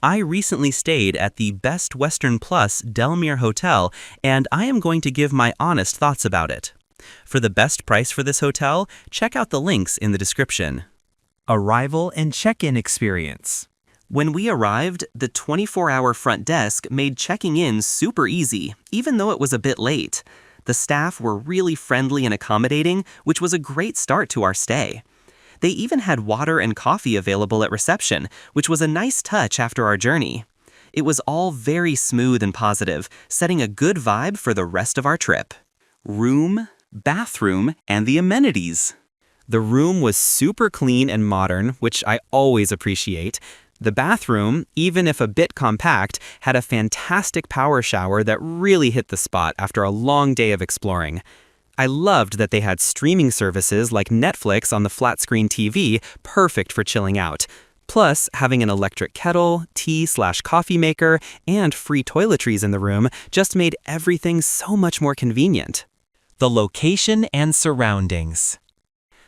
I recently stayed at the Best Western Plus Delmere Hotel, and I am going to give my honest thoughts about it. For the best price for this hotel, check out the links in the description. Arrival and check-in experience. When we arrived, the 24-hour front desk made checking in super easy, even though it was a bit late. The staff were really friendly and accommodating, which was a great start to our stay. They even had water and coffee available at reception, which was a nice touch after our journey. It was all very smooth and positive, setting a good vibe for the rest of our trip. Room, bathroom, and the amenities. The room was super clean and modern, which I always appreciate. The bathroom, even if a bit compact, had a fantastic power shower that really hit the spot after a long day of exploring. I loved that they had streaming services like Netflix on the flat-screen TV, perfect for chilling out. Plus, having an electric kettle, tea/coffee maker, and free toiletries in the room just made everything so much more convenient. The location and surroundings.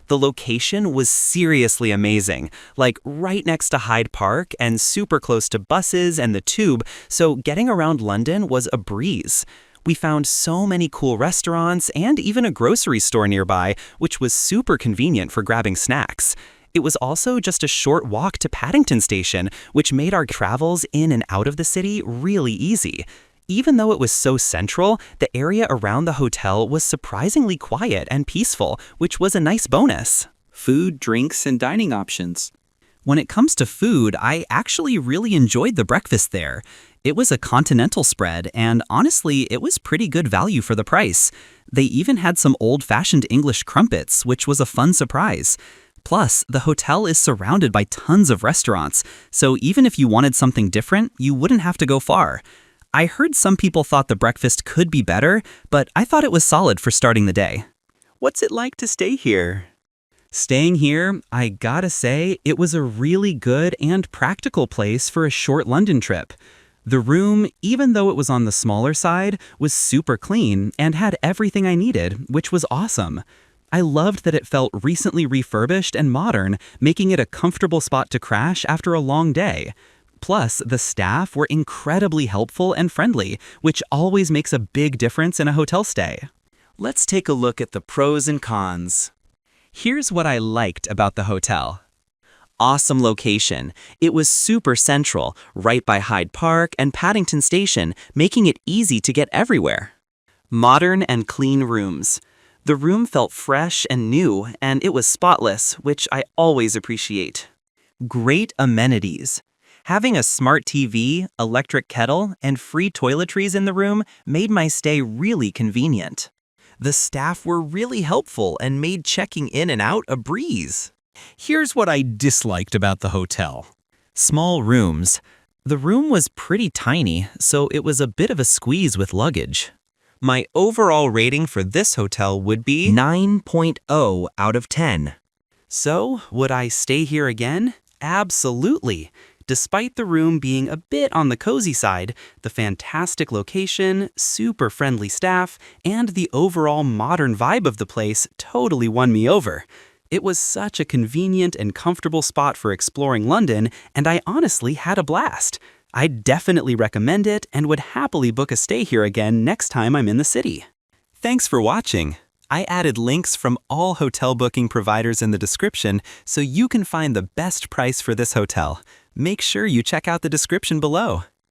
The location was seriously amazing, like right next to Hyde Park and super close to buses and the tube, so getting around London was a breeze. We found so many cool restaurants and even a grocery store nearby, which was super convenient for grabbing snacks. It was also just a short walk to Paddington Station, which made our travels in and out of the city really easy. Even though it was so central, the area around the hotel was surprisingly quiet and peaceful, which was a nice bonus. Food, drinks, and dining options. When it comes to food, I actually really enjoyed the breakfast there. It was a continental spread, and honestly, it was pretty good value for the price. They even had some old-fashioned English crumpets, which was a fun surprise. Plus, the hotel is surrounded by tons of restaurants, so even if you wanted something different, you wouldn't have to go far. I heard some people thought the breakfast could be better, but I thought it was solid for starting the day. What's it like to stay here? Staying here, I gotta say, it was a really good and practical place for a short London trip. The room, even though it was on the smaller side, was super clean and had everything I needed, which was awesome. I loved that it felt recently refurbished and modern, making it a comfortable spot to crash after a long day. Plus, the staff were incredibly helpful and friendly, which always makes a big difference in a hotel stay. Let's take a look at the pros and cons. Here's what I liked about the hotel. Awesome location. It was super central, right by Hyde Park and Paddington Station, making it easy to get everywhere. Modern and clean rooms. The room felt fresh and new, and it was spotless, which I always appreciate. Great amenities. Having a smart TV, electric kettle, and free toiletries in the room made my stay really convenient. The staff were really helpful and made checking in and out a breeze. Here's what I disliked about the hotel. Small rooms. The room was pretty tiny, so it was a bit of a squeeze with luggage. My overall rating for this hotel would be 9.0 out of 10. So, would I stay here again? Absolutely. Despite the room being a bit on the cozy side, the fantastic location, super friendly staff, and the overall modern vibe of the place totally won me over. It was such a convenient and comfortable spot for exploring London, and I honestly had a blast. I'd definitely recommend it and would happily book a stay here again next time I'm in the city. Thanks for watching. I added links from all hotel booking providers in the description so you can find the best price for this hotel. Make sure you check out the description below.